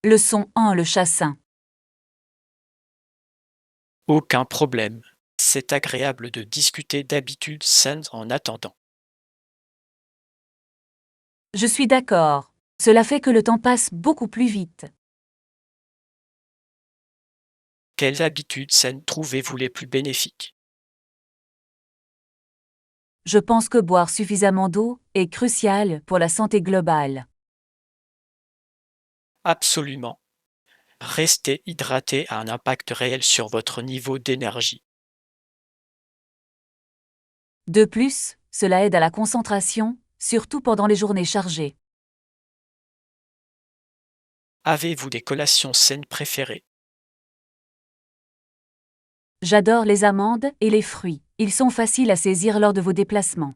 Leçon 1. Le chassin. Aucun problème. C'est agréable de discuter d'habitudes saines en attendant. Je suis d'accord. Cela fait que le temps passe beaucoup plus vite. Quelles habitudes saines trouvez-vous les plus bénéfiques? Je pense que boire suffisamment d'eau est crucial pour la santé globale. Absolument. Rester hydraté a un impact réel sur votre niveau d'énergie. De plus, cela aide à la concentration, surtout pendant les journées chargées. Avez-vous des collations saines préférées? J'adore les amandes et les fruits. Ils sont faciles à saisir lors de vos déplacements.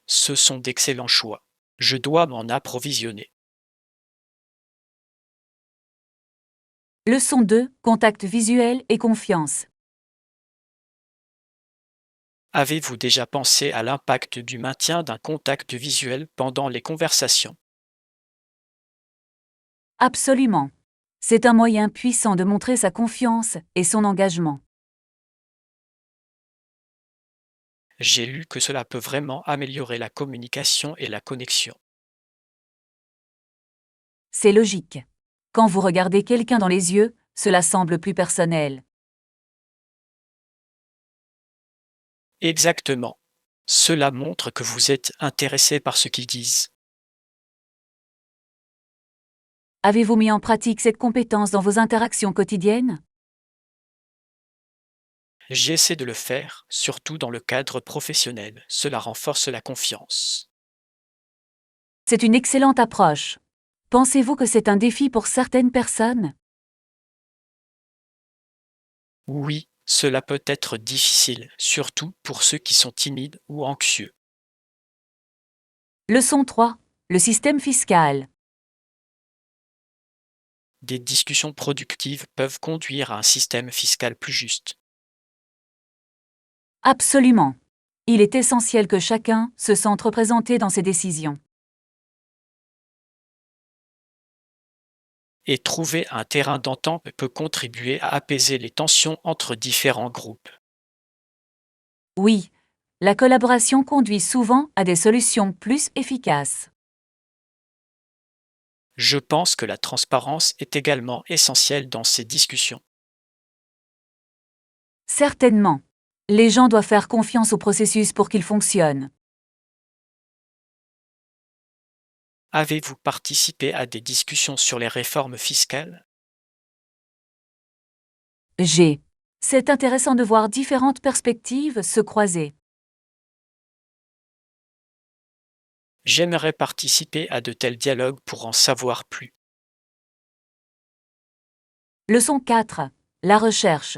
Ce sont d'excellents choix. Je dois m'en approvisionner. Leçon 2. Contact visuel et confiance. Avez-vous déjà pensé à l'impact du maintien d'un contact visuel pendant les conversations? Absolument. C'est un moyen puissant de montrer sa confiance et son engagement. J'ai lu que cela peut vraiment améliorer la communication et la connexion. C'est logique. Quand vous regardez quelqu'un dans les yeux, cela semble plus personnel. Exactement. Cela montre que vous êtes intéressé par ce qu'ils disent. Avez-vous mis en pratique cette compétence dans vos interactions quotidiennes? J'essaie de le faire, surtout dans le cadre professionnel. Cela renforce la confiance. C'est une excellente approche. Pensez-vous que c'est un défi pour certaines personnes? Oui, cela peut être difficile, surtout pour ceux qui sont timides ou anxieux. Leçon 3. Le système fiscal. Des discussions productives peuvent conduire à un système fiscal plus juste. Absolument. Il est essentiel que chacun se sente représenté dans ses décisions. Et trouver un terrain d'entente peut contribuer à apaiser les tensions entre différents groupes. Oui, la collaboration conduit souvent à des solutions plus efficaces. Je pense que la transparence est également essentielle dans ces discussions. Certainement. Les gens doivent faire confiance au processus pour qu'il fonctionne. Avez-vous participé à des discussions sur les réformes fiscales? G. C'est intéressant de voir différentes perspectives se croiser. J'aimerais participer à de tels dialogues pour en savoir plus. Leçon 4. La recherche.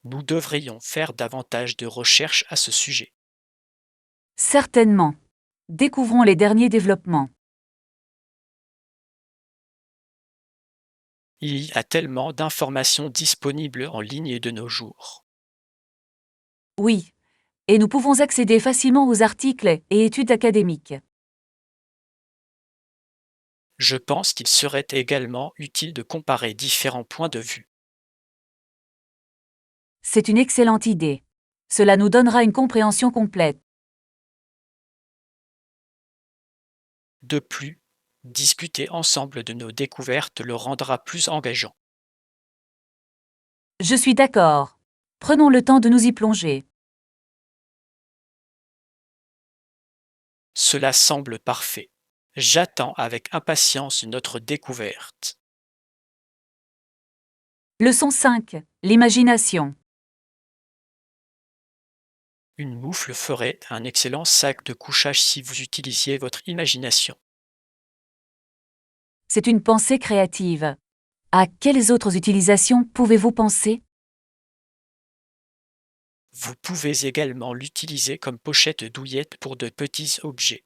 Nous devrions faire davantage de recherches à ce sujet. Certainement. Découvrons les derniers développements. Il y a tellement d'informations disponibles en ligne de nos jours. Oui. Et nous pouvons accéder facilement aux articles et études académiques. Je pense qu'il serait également utile de comparer différents points de vue. C'est une excellente idée. Cela nous donnera une compréhension complète. De plus, discuter ensemble de nos découvertes le rendra plus engageant. Je suis d'accord. Prenons le temps de nous y plonger. Cela semble parfait. J'attends avec impatience notre découverte. Leçon 5. L'imagination. Une moufle ferait un excellent sac de couchage si vous utilisiez votre imagination. C'est une pensée créative. À quelles autres utilisations pouvez-vous penser? Vous pouvez également l'utiliser comme pochette douillette pour de petits objets.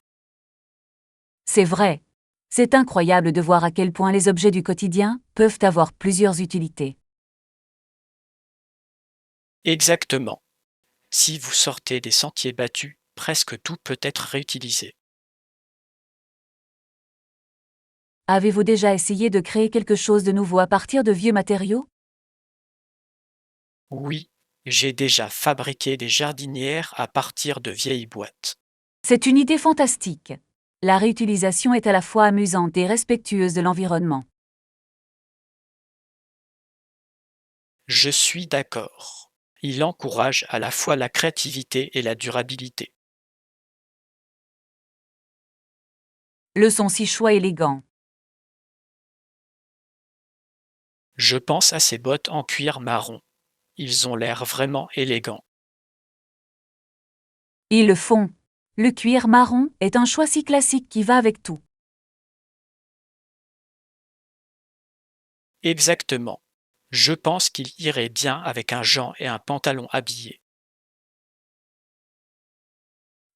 C'est vrai. C'est incroyable de voir à quel point les objets du quotidien peuvent avoir plusieurs utilités. Exactement. Si vous sortez des sentiers battus, presque tout peut être réutilisé. Avez-vous déjà essayé de créer quelque chose de nouveau à partir de vieux matériaux? Oui, j'ai déjà fabriqué des jardinières à partir de vieilles boîtes. C'est une idée fantastique. La réutilisation est à la fois amusante et respectueuse de l'environnement. Je suis d'accord. Il encourage à la fois la créativité et la durabilité. Le son si choix élégant. Je pense à ces bottes en cuir marron. Ils ont l'air vraiment élégants. Ils le font. Le cuir marron est un choix si classique qui va avec tout. Exactement. Je pense qu'il irait bien avec un jean et un pantalon habillé.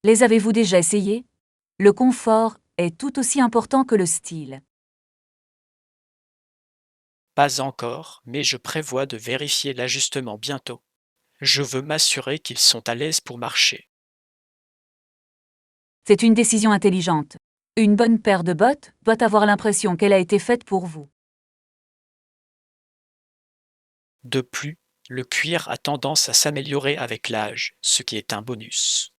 Les avez-vous déjà essayés? Le confort est tout aussi important que le style. Pas encore, mais je prévois de vérifier l'ajustement bientôt. Je veux m'assurer qu'ils sont à l'aise pour marcher. C'est une décision intelligente. Une bonne paire de bottes doit avoir l'impression qu'elle a été faite pour vous. De plus, le cuir a tendance à s'améliorer avec l'âge, ce qui est un bonus.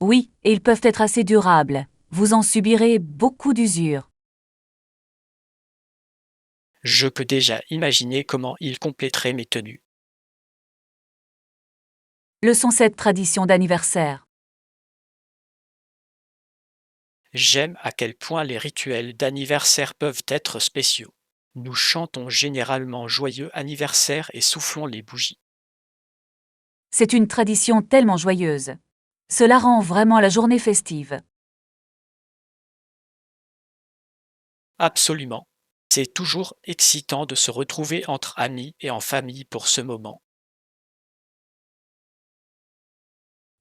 Oui, et ils peuvent être assez durables. Vous en subirez beaucoup d'usure. Je peux déjà imaginer comment ils compléteraient mes tenues. Le sont cette tradition d'anniversaire. J'aime à quel point les rituels d'anniversaire peuvent être spéciaux. Nous chantons généralement joyeux anniversaire et soufflons les bougies. C'est une tradition tellement joyeuse. Cela rend vraiment la journée festive. Absolument. C'est toujours excitant de se retrouver entre amis et en famille pour ce moment.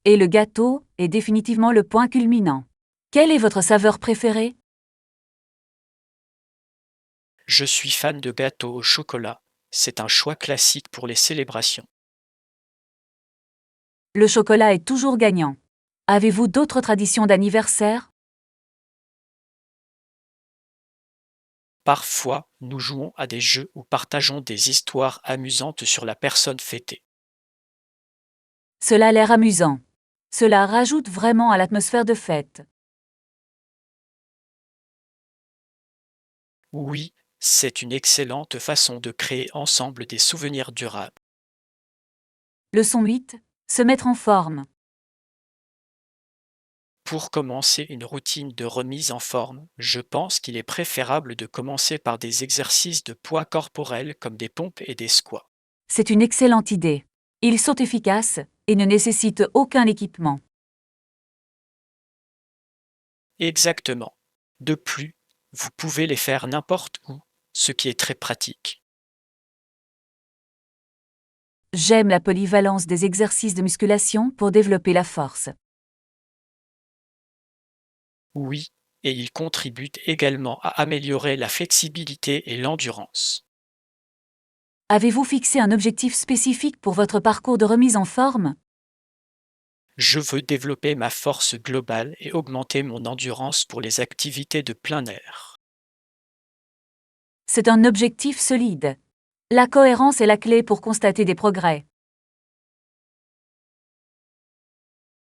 Et le gâteau est définitivement le point culminant. Quelle est votre saveur préférée? Je suis fan de gâteaux au chocolat. C'est un choix classique pour les célébrations. Le chocolat est toujours gagnant. Avez-vous d'autres traditions d'anniversaire? Parfois, nous jouons à des jeux ou partageons des histoires amusantes sur la personne fêtée. Cela a l'air amusant. Cela rajoute vraiment à l'atmosphère de fête. Oui, c'est une excellente façon de créer ensemble des souvenirs durables. Leçon 8. Se mettre en forme. Pour commencer une routine de remise en forme, je pense qu'il est préférable de commencer par des exercices de poids corporel comme des pompes et des squats. C'est une excellente idée. Ils sont efficaces et ne nécessitent aucun équipement. Exactement. De plus, vous pouvez les faire n'importe où, ce qui est très pratique. J'aime la polyvalence des exercices de musculation pour développer la force. Oui, et ils contribuent également à améliorer la flexibilité et l'endurance. Avez-vous fixé un objectif spécifique pour votre parcours de remise en forme? Je veux développer ma force globale et augmenter mon endurance pour les activités de plein air. C'est un objectif solide. La cohérence est la clé pour constater des progrès.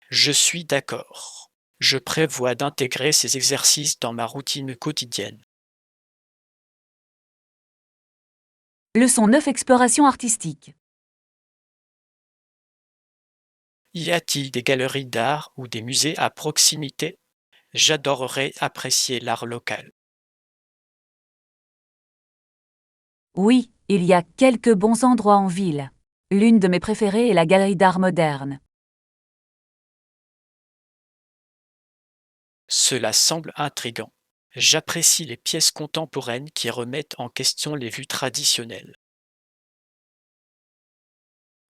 Je suis d'accord. Je prévois d'intégrer ces exercices dans ma routine quotidienne. Leçon 9. Exploration artistique. Y a-t-il des galeries d'art ou des musées à proximité? J'adorerais apprécier l'art local. Oui, il y a quelques bons endroits en ville. L'une de mes préférées est la Galerie d'art moderne. Cela semble intrigant. J'apprécie les pièces contemporaines qui remettent en question les vues traditionnelles.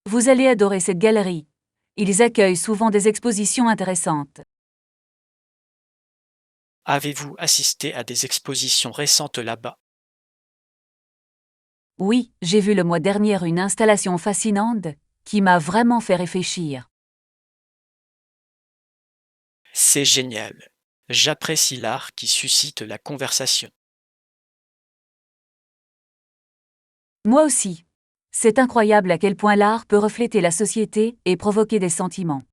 Vous allez adorer cette galerie. Ils accueillent souvent des expositions intéressantes. Avez-vous assisté à des expositions récentes là-bas? Oui, j'ai vu le mois dernier une installation fascinante qui m'a vraiment fait réfléchir. C'est génial. J'apprécie l'art qui suscite la conversation. Moi aussi. C'est incroyable à quel point l'art peut refléter la société et provoquer des sentiments.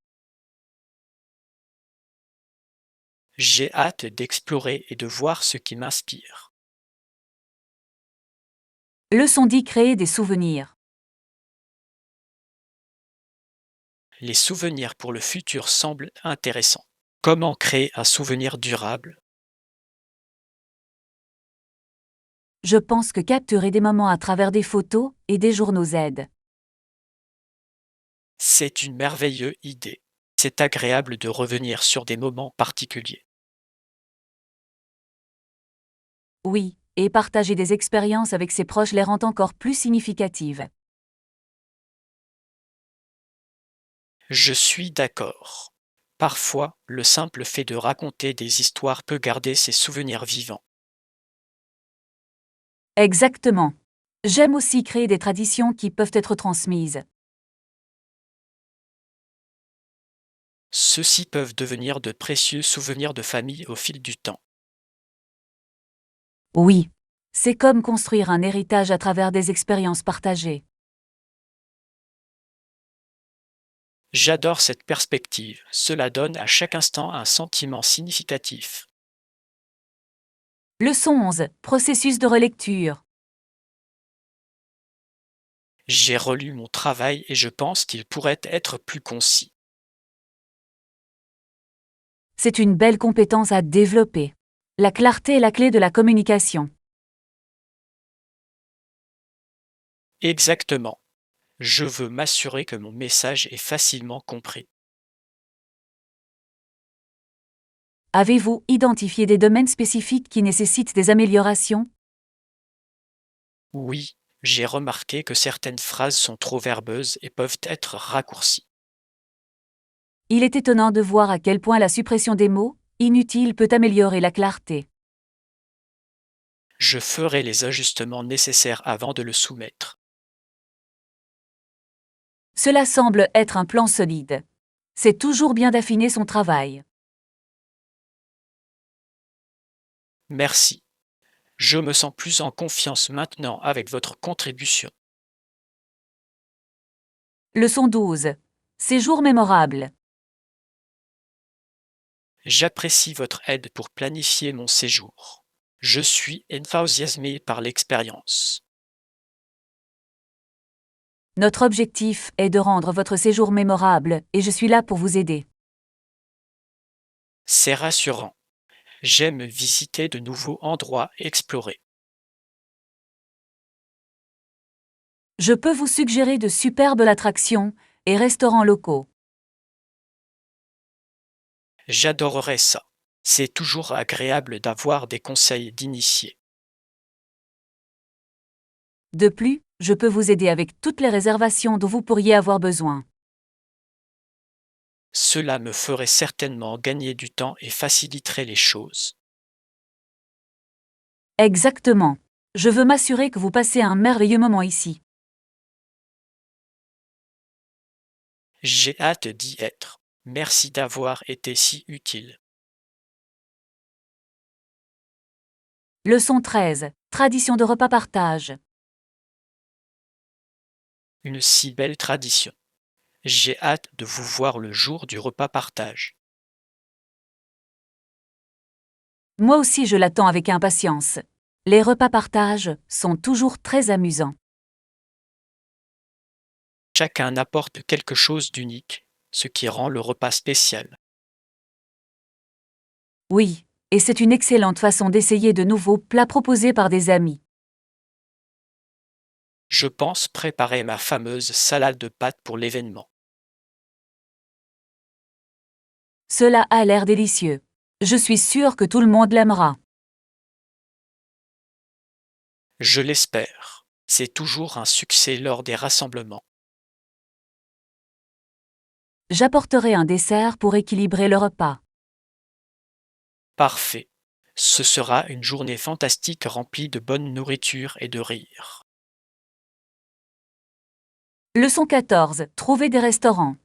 J'ai hâte d'explorer et de voir ce qui m'inspire. Leçon 10, créer des souvenirs. Les souvenirs pour le futur semblent intéressants. Comment créer un souvenir durable? Je pense que capturer des moments à travers des photos et des journaux aide. C'est une merveilleuse idée. C'est agréable de revenir sur des moments particuliers. Oui, et partager des expériences avec ses proches les rend encore plus significatives. Je suis d'accord. Parfois, le simple fait de raconter des histoires peut garder ses souvenirs vivants. Exactement. J'aime aussi créer des traditions qui peuvent être transmises. Ceux-ci peuvent devenir de précieux souvenirs de famille au fil du temps. Oui. C'est comme construire un héritage à travers des expériences partagées. J'adore cette perspective. Cela donne à chaque instant un sentiment significatif. Leçon 11, processus de relecture. J'ai relu mon travail et je pense qu'il pourrait être plus concis. C'est une belle compétence à développer. La clarté est la clé de la communication. Exactement. Je veux m'assurer que mon message est facilement compris. Avez-vous identifié des domaines spécifiques qui nécessitent des améliorations? Oui, j'ai remarqué que certaines phrases sont trop verbeuses et peuvent être raccourcies. Il est étonnant de voir à quel point la suppression des mots inutiles peut améliorer la clarté. Je ferai les ajustements nécessaires avant de le soumettre. Cela semble être un plan solide. C'est toujours bien d'affiner son travail. Merci. Je me sens plus en confiance maintenant avec votre contribution. Leçon 12. Séjour mémorable. J'apprécie votre aide pour planifier mon séjour. Je suis enthousiasmé par l'expérience. Notre objectif est de rendre votre séjour mémorable et je suis là pour vous aider. C'est rassurant. J'aime visiter de nouveaux endroits et explorer. Je peux vous suggérer de superbes attractions et restaurants locaux. J'adorerais ça. C'est toujours agréable d'avoir des conseils d'initiés. De plus, je peux vous aider avec toutes les réservations dont vous pourriez avoir besoin. Cela me ferait certainement gagner du temps et faciliterait les choses. Exactement. Je veux m'assurer que vous passez un merveilleux moment ici. J'ai hâte d'y être. Merci d'avoir été si utile. Leçon 13. Tradition de repas partage. Une si belle tradition. J'ai hâte de vous voir le jour du repas partage. Moi aussi je l'attends avec impatience. Les repas partage sont toujours très amusants. Chacun apporte quelque chose d'unique, ce qui rend le repas spécial. Oui, et c'est une excellente façon d'essayer de nouveaux plats proposés par des amis. Je pense préparer ma fameuse salade de pâtes pour l'événement. Cela a l'air délicieux. Je suis sûre que tout le monde l'aimera. Je l'espère. C'est toujours un succès lors des rassemblements. J'apporterai un dessert pour équilibrer le repas. Parfait. Ce sera une journée fantastique remplie de bonne nourriture et de rire. Leçon 14. Trouver des restaurants.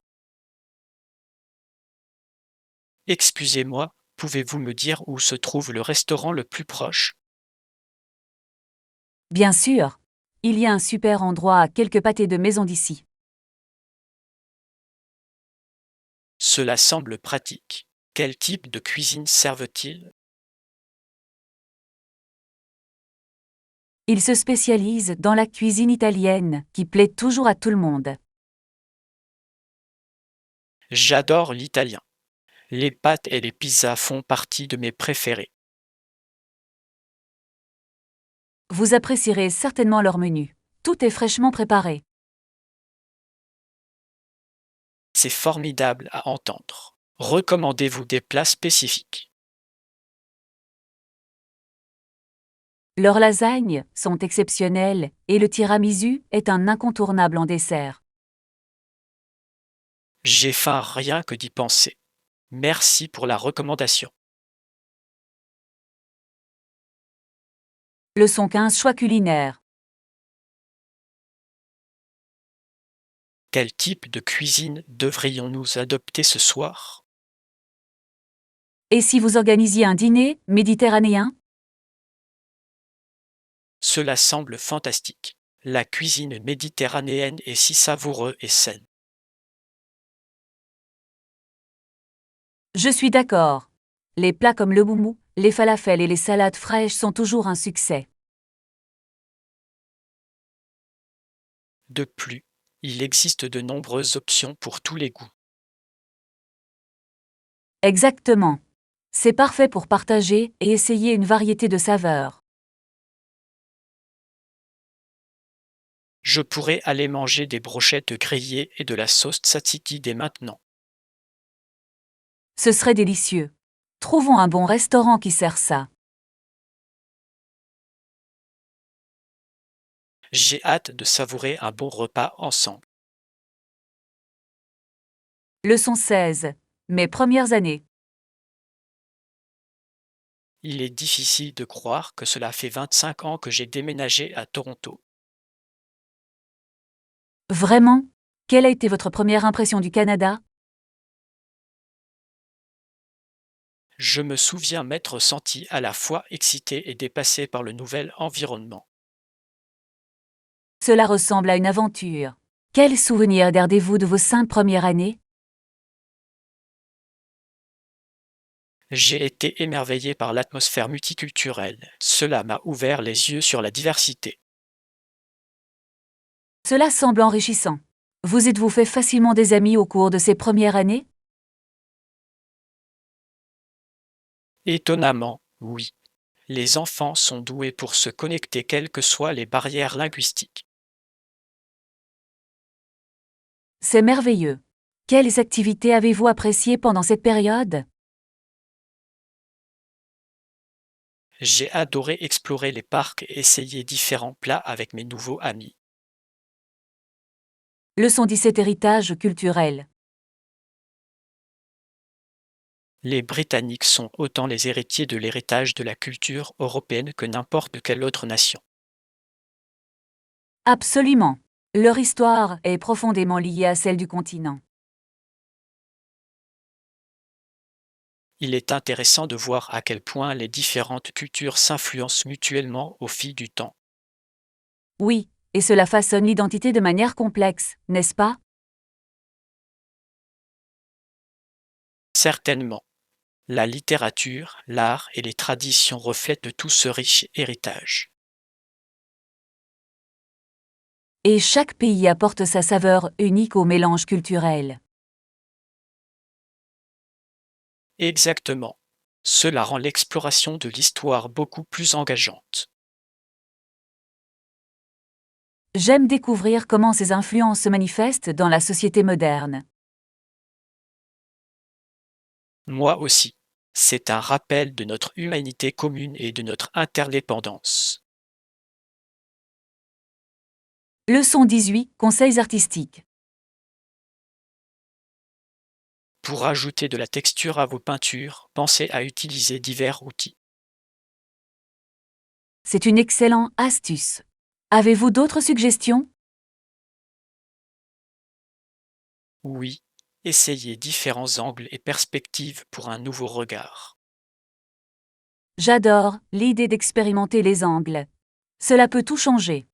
Excusez-moi, Pouvez-vous me dire où se trouve le restaurant le plus proche? Bien sûr, il y a un super endroit à quelques pâtés de maison d'ici. Cela semble pratique. Quel type de cuisine servent-ils? Il se spécialise dans la cuisine italienne, qui plaît toujours à tout le monde. J'adore l'italien. Les pâtes et les pizzas font partie de mes préférés. Vous apprécierez certainement leur menu. Tout est fraîchement préparé. C'est formidable à entendre. Recommandez-vous des plats spécifiques? Leurs lasagnes sont exceptionnelles et le tiramisu est un incontournable en dessert. J'ai faim rien que d'y penser. Merci pour la recommandation. Leçon 15 choix culinaire. Quel type de cuisine devrions-nous adopter ce soir? Et si vous organisiez un dîner méditerranéen? Cela semble fantastique. La cuisine méditerranéenne est si savoureuse et saine. Je suis d'accord. Les plats comme le moumou, les falafels et les salades fraîches sont toujours un succès. De plus, il existe de nombreuses options pour tous les goûts. Exactement. C'est parfait pour partager et essayer une variété de saveurs. Je pourrais aller manger des brochettes grillées et de la sauce tzatziki dès maintenant. Ce serait délicieux. Trouvons un bon restaurant qui sert ça. J'ai hâte de savourer un bon repas ensemble. Leçon 16. Mes premières années. Il est difficile de croire que cela fait 25 ans que j'ai déménagé à Toronto. Vraiment? Quelle a été votre première impression du Canada? Je me souviens m'être senti à la fois excité et dépassé par le nouvel environnement. Cela ressemble à une aventure. Quels souvenirs gardez-vous de vos 5 premières années? J'ai été émerveillé par l'atmosphère multiculturelle. Cela m'a ouvert les yeux sur la diversité. Cela semble enrichissant. Vous êtes-vous fait facilement des amis au cours de ces premières années? Étonnamment, oui. Les enfants sont doués pour se connecter quelles que soient les barrières linguistiques. C'est merveilleux. Quelles activités avez-vous appréciées pendant cette période? J'ai adoré explorer les parcs et essayer différents plats avec mes nouveaux amis. Leçon 17 héritage culturel. Les Britanniques sont autant les héritiers de l'héritage de la culture européenne que n'importe quelle autre nation. Absolument. Leur histoire est profondément liée à celle du continent. Il est intéressant de voir à quel point les différentes cultures s'influencent mutuellement au fil du temps. Oui, et cela façonne l'identité de manière complexe, n'est-ce pas? Certainement, la littérature, l'art et les traditions reflètent tout ce riche héritage. Et chaque pays apporte sa saveur unique au mélange culturel. Exactement. Cela rend l'exploration de l'histoire beaucoup plus engageante. J'aime découvrir comment ces influences se manifestent dans la société moderne. Moi aussi. C'est un rappel de notre humanité commune et de notre interdépendance. Leçon 18 conseils artistiques. Pour ajouter de la texture à vos peintures, pensez à utiliser divers outils. C'est une excellente astuce. Avez-vous d'autres suggestions? Oui, essayez différents angles et perspectives pour un nouveau regard. J'adore l'idée d'expérimenter les angles. Cela peut tout changer.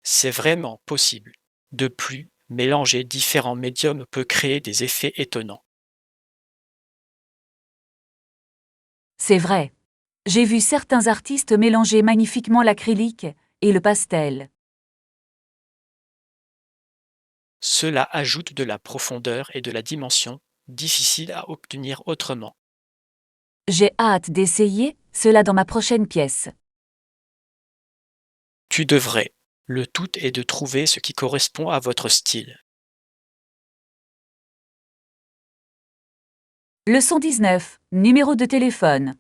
C'est vraiment possible. De plus, mélanger différents médiums peut créer des effets étonnants. C'est vrai. J'ai vu certains artistes mélanger magnifiquement l'acrylique et le pastel. Cela ajoute de la profondeur et de la dimension, difficile à obtenir autrement. J'ai hâte d'essayer cela dans ma prochaine pièce. Tu devrais. Le tout est de trouver ce qui correspond à votre style. Leçon 19. Numéro de téléphone.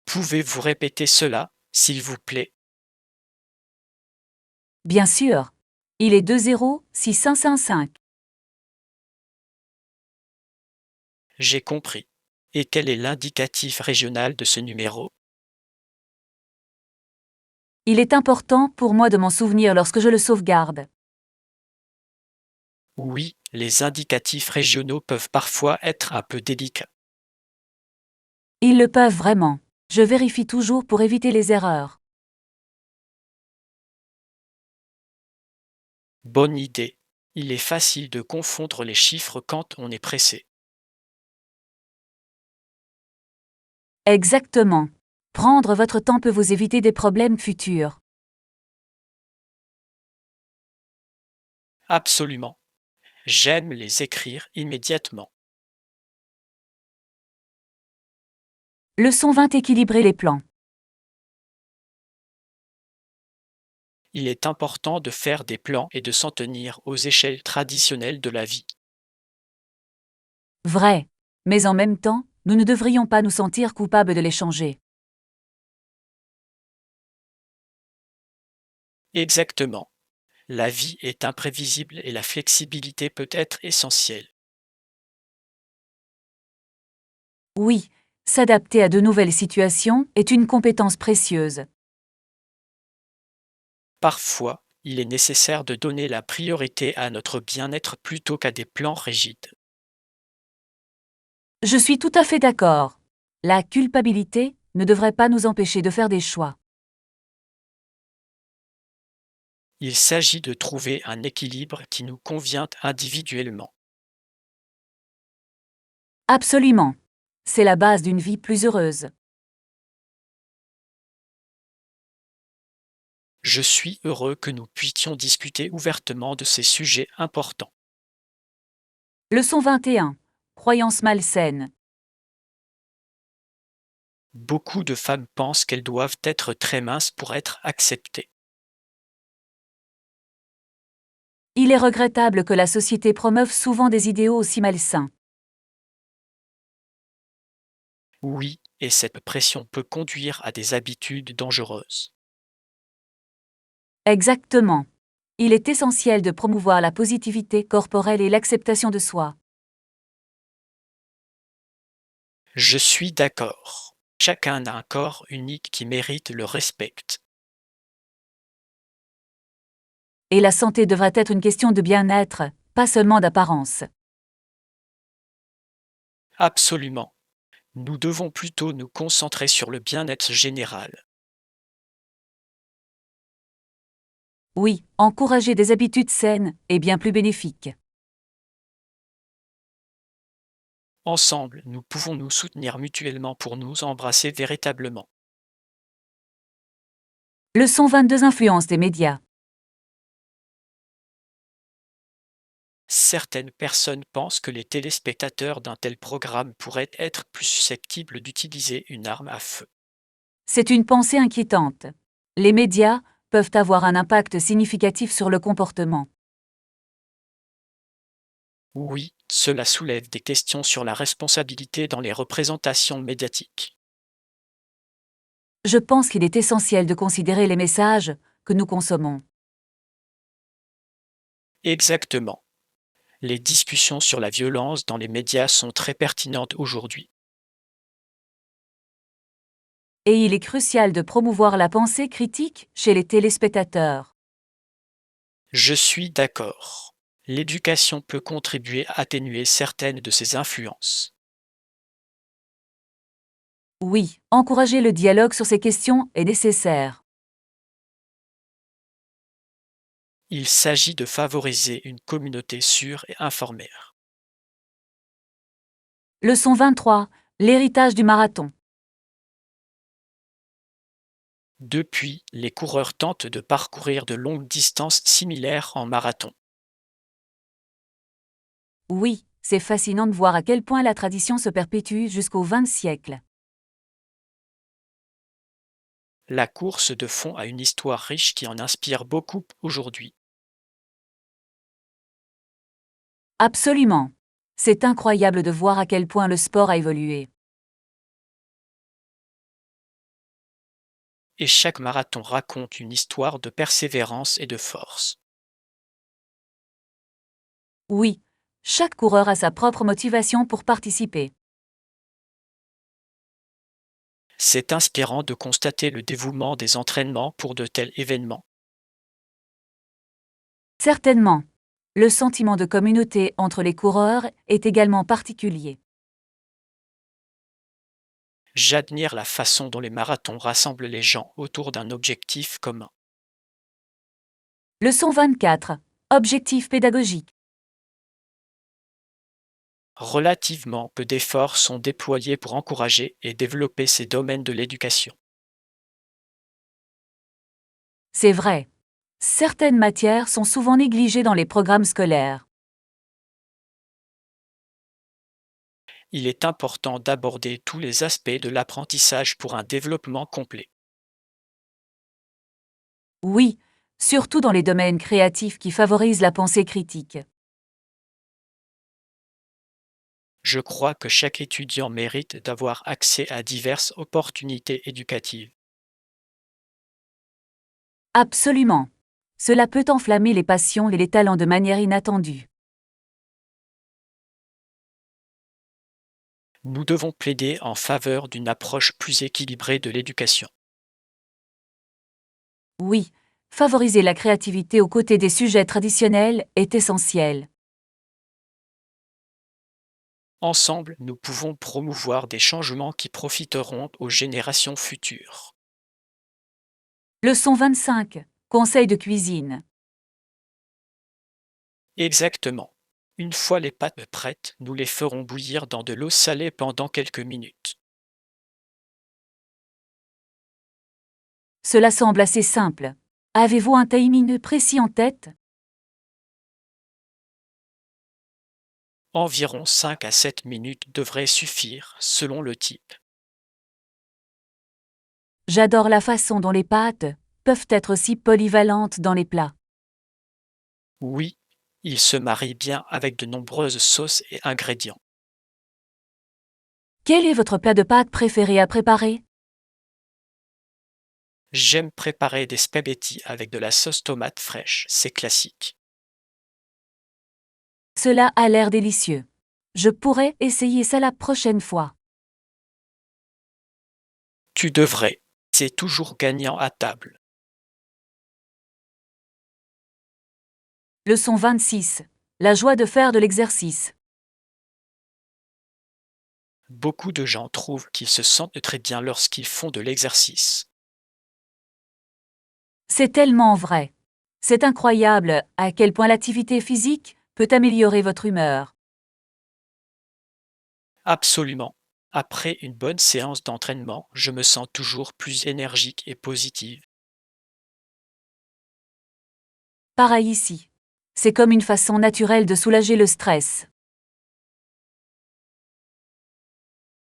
Pouvez-vous répéter cela, s'il vous plaît? Bien sûr. Il est 206555. J'ai compris. Et quel est l'indicatif régional de ce numéro? Il est important pour moi de m'en souvenir lorsque je le sauvegarde. Oui, les indicatifs régionaux peuvent parfois être un peu délicats. Ils le peuvent vraiment. Je vérifie toujours pour éviter les erreurs. Bonne idée. Il est facile de confondre les chiffres quand on est pressé. Exactement. Prendre votre temps peut vous éviter des problèmes futurs. Absolument. J'aime les écrire immédiatement. Leçon 20. Équilibrer les plans. Il est important de faire des plans et de s'en tenir aux échelles traditionnelles de la vie. Vrai. Mais en même temps, nous ne devrions pas nous sentir coupables de les changer. Exactement. La vie est imprévisible et la flexibilité peut être essentielle. Oui, s'adapter à de nouvelles situations est une compétence précieuse. Parfois, il est nécessaire de donner la priorité à notre bien-être plutôt qu'à des plans rigides. Je suis tout à fait d'accord. La culpabilité ne devrait pas nous empêcher de faire des choix. Il s'agit de trouver un équilibre qui nous convient individuellement. Absolument. C'est la base d'une vie plus heureuse. Je suis heureux que nous puissions discuter ouvertement de ces sujets importants. Leçon 21. Croyances malsaines. Beaucoup de femmes pensent qu'elles doivent être très minces pour être acceptées. Il est regrettable que la société promeuve souvent des idéaux aussi malsains. Oui, et cette pression peut conduire à des habitudes dangereuses. Exactement. Il est essentiel de promouvoir la positivité corporelle et l'acceptation de soi. Je suis d'accord. Chacun a un corps unique qui mérite le respect. Et la santé devrait être une question de bien-être, pas seulement d'apparence. Absolument. Nous devons plutôt nous concentrer sur le bien-être général. Oui, encourager des habitudes saines est bien plus bénéfique. Ensemble, nous pouvons nous soutenir mutuellement pour nous embrasser véritablement. Leçon 22. Influence des médias. Certaines personnes pensent que les téléspectateurs d'un tel programme pourraient être plus susceptibles d'utiliser une arme à feu. C'est une pensée inquiétante. Les médias peuvent avoir un impact significatif sur le comportement. Oui, cela soulève des questions sur la responsabilité dans les représentations médiatiques. Je pense qu'il est essentiel de considérer les messages que nous consommons. Exactement. Les discussions sur la violence dans les médias sont très pertinentes aujourd'hui. Et il est crucial de promouvoir la pensée critique chez les téléspectateurs. Je suis d'accord. L'éducation peut contribuer à atténuer certaines de ces influences. Oui, encourager le dialogue sur ces questions est nécessaire. Il s'agit de favoriser une communauté sûre et informée. Leçon 23. L'héritage du marathon. Depuis, les coureurs tentent de parcourir de longues distances similaires en marathon. Oui, c'est fascinant de voir à quel point la tradition se perpétue jusqu'au XXe siècle. La course de fond a une histoire riche qui en inspire beaucoup aujourd'hui. Absolument. C'est incroyable de voir à quel point le sport a évolué. Et chaque marathon raconte une histoire de persévérance et de force. Oui, chaque coureur a sa propre motivation pour participer. C'est inspirant de constater le dévouement des entraînements pour de tels événements. Certainement. Le sentiment de communauté entre les coureurs est également particulier. J'admire la façon dont les marathons rassemblent les gens autour d'un objectif commun. Leçon 24. Objectif pédagogique. Relativement peu d'efforts sont déployés pour encourager et développer ces domaines de l'éducation. C'est vrai. Certaines matières sont souvent négligées dans les programmes scolaires. Il est important d'aborder tous les aspects de l'apprentissage pour un développement complet. Oui, surtout dans les domaines créatifs qui favorisent la pensée critique. Je crois que chaque étudiant mérite d'avoir accès à diverses opportunités éducatives. Absolument. Cela peut enflammer les passions et les talents de manière inattendue. Nous devons plaider en faveur d'une approche plus équilibrée de l'éducation. Oui, favoriser la créativité aux côtés des sujets traditionnels est essentiel. Ensemble, nous pouvons promouvoir des changements qui profiteront aux générations futures. Leçon 25. Conseil de cuisine. Exactement. Une fois les pâtes prêtes, nous les ferons bouillir dans de l'eau salée pendant quelques minutes. Cela semble assez simple. Avez-vous un timing précis en tête? Environ 5 à 7 minutes devraient suffire, selon le type. J'adore la façon dont les pâtes peuvent être si polyvalentes dans les plats. Oui, ils se marient bien avec de nombreuses sauces et ingrédients. Quel est votre plat de pâtes préféré à préparer? J'aime préparer des spaghettis avec de la sauce tomate fraîche, c'est classique. Cela a l'air délicieux. Je pourrais essayer ça la prochaine fois. Tu devrais. C'est toujours gagnant à table. Leçon 26. La joie de faire de l'exercice. Beaucoup de gens trouvent qu'ils se sentent très bien lorsqu'ils font de l'exercice. C'est tellement vrai. C'est incroyable à quel point l'activité physique peut améliorer votre humeur. Absolument. Après une bonne séance d'entraînement, je me sens toujours plus énergique et positive. Pareil ici. C'est comme une façon naturelle de soulager le stress.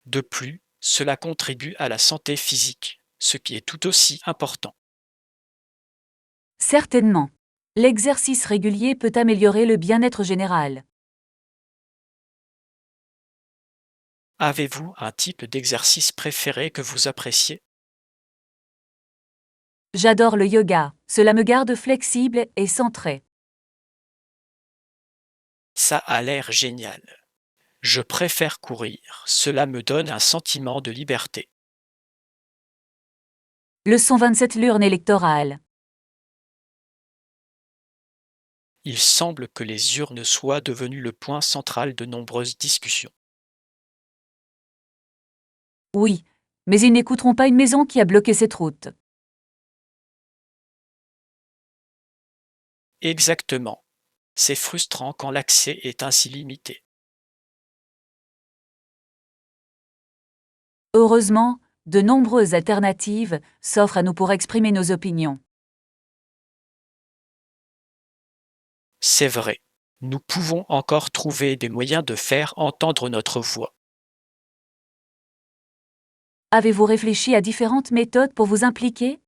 De plus, cela contribue à la santé physique, ce qui est tout aussi important. Certainement. L'exercice régulier peut améliorer le bien-être général. Avez-vous un type d'exercice préféré que vous appréciez? J'adore le yoga. Cela me garde flexible et centré. Ça a l'air génial. Je préfère courir, cela me donne un sentiment de liberté. Leçon 27. L'urne électorale. Il semble que les urnes soient devenues le point central de nombreuses discussions. Oui, mais ils n'écouteront pas une maison qui a bloqué cette route. Exactement. C'est frustrant quand l'accès est ainsi limité. Heureusement, de nombreuses alternatives s'offrent à nous pour exprimer nos opinions. C'est vrai. Nous pouvons encore trouver des moyens de faire entendre notre voix. Avez-vous réfléchi à différentes méthodes pour vous impliquer?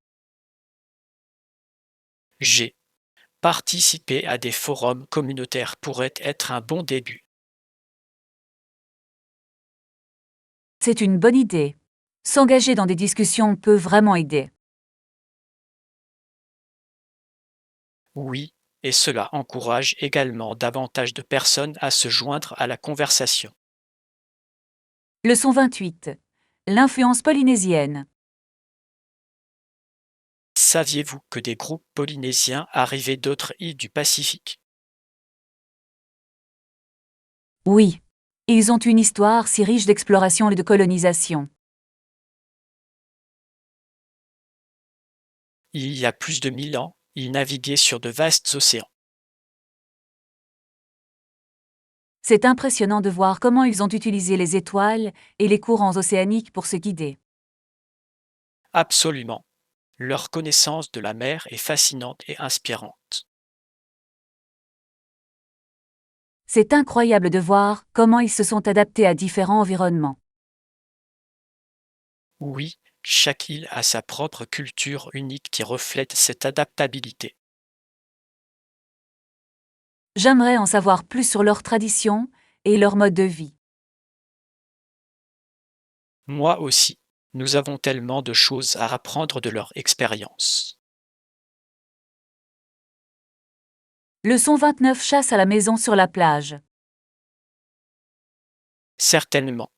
J'ai participé à des forums communautaires pourrait être un bon début. C'est une bonne idée. S'engager dans des discussions peut vraiment aider. Oui, et cela encourage également davantage de personnes à se joindre à la conversation. Leçon 28. L'influence polynésienne. Saviez-vous que des groupes polynésiens arrivaient d'autres îles du Pacifique? Oui. Ils ont une histoire si riche d'exploration et de colonisation. Il y a plus de 1000 ans, ils naviguaient sur de vastes océans. C'est impressionnant de voir comment ils ont utilisé les étoiles et les courants océaniques pour se guider. Absolument. Leur connaissance de la mer est fascinante et inspirante. C'est incroyable de voir comment ils se sont adaptés à différents environnements. Oui, chaque île a sa propre culture unique qui reflète cette adaptabilité. J'aimerais en savoir plus sur leurs traditions et leur mode de vie. Moi aussi, nous avons tellement de choses à apprendre de leur expérience. Leçon 29. Chasse à la maison sur la plage. Certainement.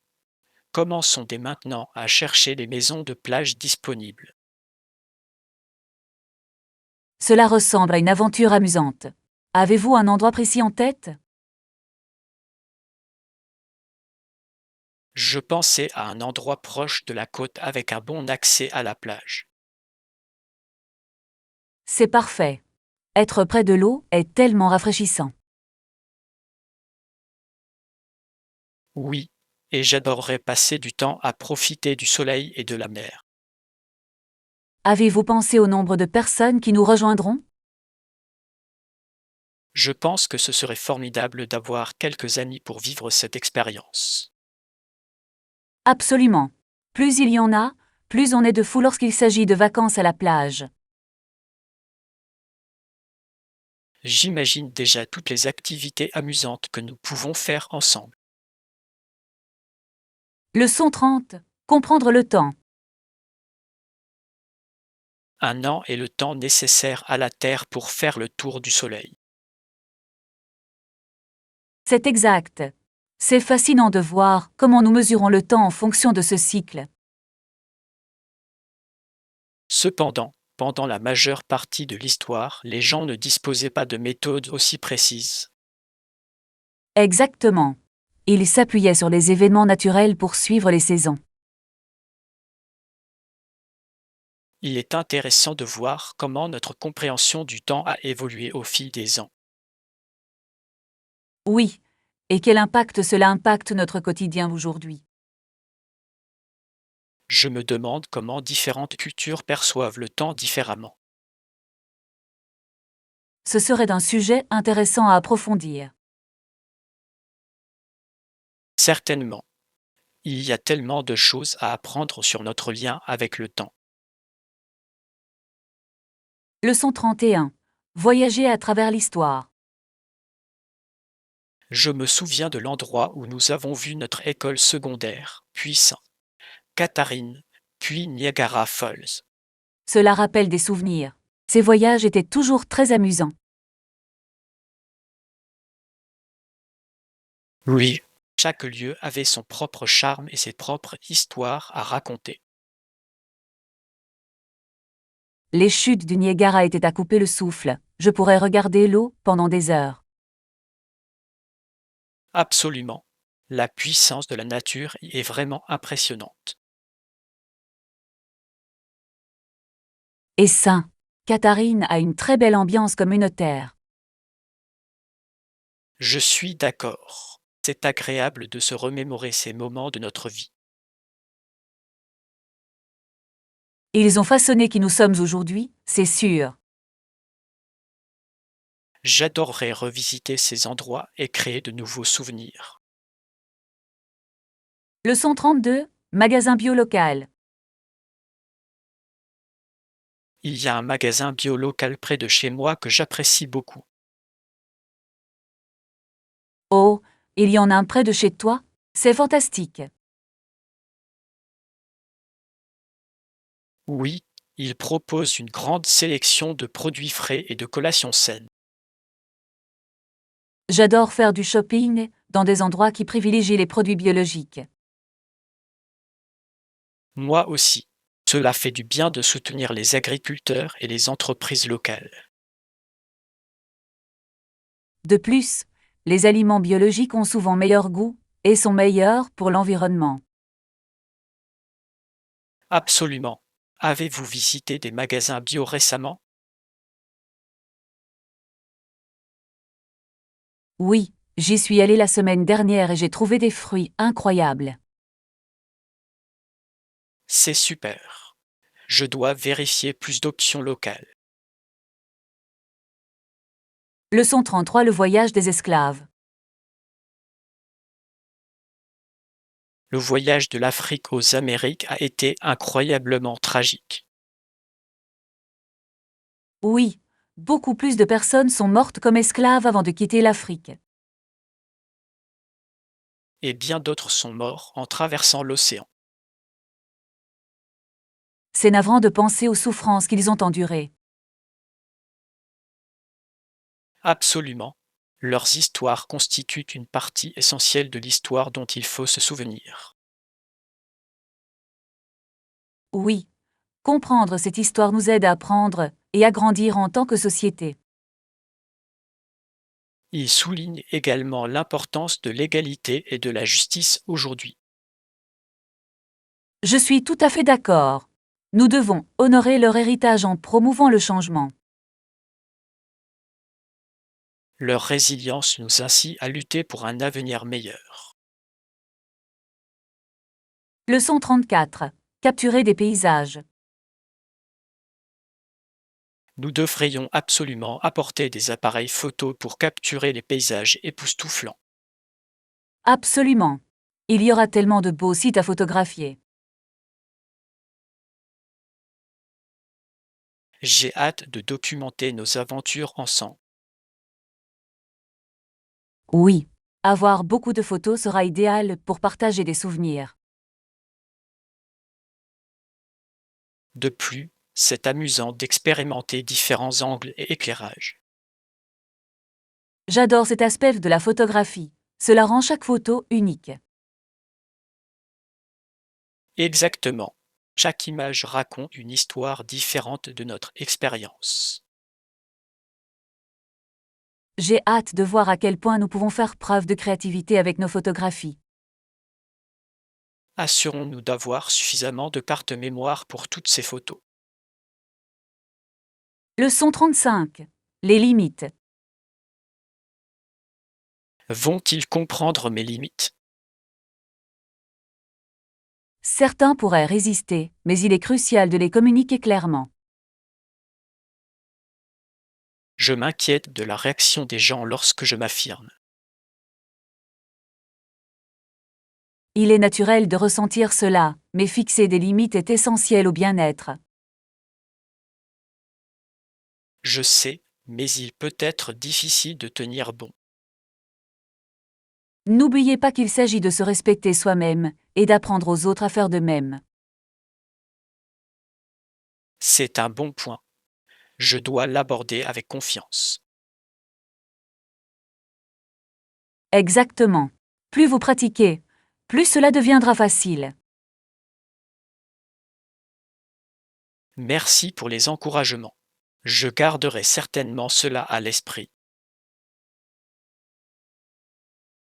Commençons dès maintenant à chercher les maisons de plage disponibles. Cela ressemble à une aventure amusante. Avez-vous un endroit précis en tête? Je pensais à un endroit proche de la côte avec un bon accès à la plage. C'est parfait. Être près de l'eau est tellement rafraîchissant. Oui, et j'adorerais passer du temps à profiter du soleil et de la mer. Avez-vous pensé au nombre de personnes qui nous rejoindront? Je pense que ce serait formidable d'avoir quelques amis pour vivre cette expérience. Absolument. Plus il y en a, plus on est de fou lorsqu'il s'agit de vacances à la plage. J'imagine déjà toutes les activités amusantes que nous pouvons faire ensemble. Leçon 30. Comprendre le temps. Un an est le temps nécessaire à la Terre pour faire le tour du Soleil. C'est exact. C'est fascinant de voir comment nous mesurons le temps en fonction de ce cycle. Cependant, pendant la majeure partie de l'histoire, les gens ne disposaient pas de méthodes aussi précises. Exactement. Ils s'appuyaient sur les événements naturels pour suivre les saisons. Il est intéressant de voir comment notre compréhension du temps a évolué au fil des ans. Oui. Et quel impact cela impacte notre quotidien aujourd'hui? Je me demande comment différentes cultures perçoivent le temps différemment. Ce serait un sujet intéressant à approfondir. Certainement, il y a tellement de choses à apprendre sur notre lien avec le temps. Leçon 31. Voyager à travers l'histoire. Je me souviens de l'endroit où nous avons vu notre école secondaire, puis Sainte-Catherine, puis Niagara Falls. Cela rappelle des souvenirs. Ces voyages étaient toujours très amusants. Oui, chaque lieu avait son propre charme et ses propres histoires à raconter. Les chutes du Niagara étaient à couper le souffle, je pourrais regarder l'eau pendant des heures. Absolument. La puissance de la nature y est vraiment impressionnante. Et Saint Catherine a une très belle ambiance communautaire. Je suis d'accord. C'est agréable de se remémorer ces moments de notre vie. Ils ont façonné qui nous sommes aujourd'hui, c'est sûr. J'adorerais revisiter ces endroits et créer de nouveaux souvenirs. Leçon 32, magasin bio local. Il y a un magasin bio local près de chez moi que j'apprécie beaucoup. Oh, il y en a un près de chez toi? C'est fantastique. Oui, il propose une grande sélection de produits frais et de collations saines. J'adore faire du shopping dans des endroits qui privilégient les produits biologiques. Moi aussi. Cela fait du bien de soutenir les agriculteurs et les entreprises locales. De plus, les aliments biologiques ont souvent meilleur goût et sont meilleurs pour l'environnement. Absolument. Avez-vous visité des magasins bio récemment? Oui, j'y suis allée la semaine dernière et j'ai trouvé des fruits incroyables. C'est super. Je dois vérifier plus d'options locales. Leçon 33, le voyage des esclaves. Le voyage de l'Afrique aux Amériques a été incroyablement tragique. Oui, beaucoup plus de personnes sont mortes comme esclaves avant de quitter l'Afrique. Et bien d'autres sont morts en traversant l'océan. C'est navrant de penser aux souffrances qu'ils ont endurées. Absolument. Leurs histoires constituent une partie essentielle de l'histoire dont il faut se souvenir. Oui, comprendre cette histoire nous aide à apprendre et à grandir en tant que société. Il souligne également l'importance de l'égalité et de la justice aujourd'hui. Je suis tout à fait d'accord. Nous devons honorer leur héritage en promouvant le changement. Leur résilience nous incite à lutter pour un avenir meilleur. Leçon 34. Capturer des paysages. Nous devrions absolument apporter des appareils photo pour capturer les paysages époustouflants. Absolument. Il y aura tellement de beaux sites à photographier. J'ai hâte de documenter nos aventures ensemble. Oui. Avoir beaucoup de photos sera idéal pour partager des souvenirs. De plus, c'est amusant d'expérimenter différents angles et éclairages. J'adore cet aspect de la photographie. Cela rend chaque photo unique. Exactement. Chaque image raconte une histoire différente de notre expérience. J'ai hâte de voir à quel point nous pouvons faire preuve de créativité avec nos photographies. Assurons-nous d'avoir suffisamment de cartes mémoire pour toutes ces photos. Leçon 35. Les limites. Vont-ils comprendre mes limites? Certains pourraient résister, mais il est crucial de les communiquer clairement. Je m'inquiète de la réaction des gens lorsque je m'affirme. Il est naturel de ressentir cela, mais fixer des limites est essentiel au bien-être. Je sais, mais il peut être difficile de tenir bon. N'oubliez pas qu'il s'agit de se respecter soi-même et d'apprendre aux autres à faire de même. C'est un bon point. Je dois l'aborder avec confiance. Exactement. Plus vous pratiquez, plus cela deviendra facile. Merci pour les encouragements. Je garderai certainement cela à l'esprit.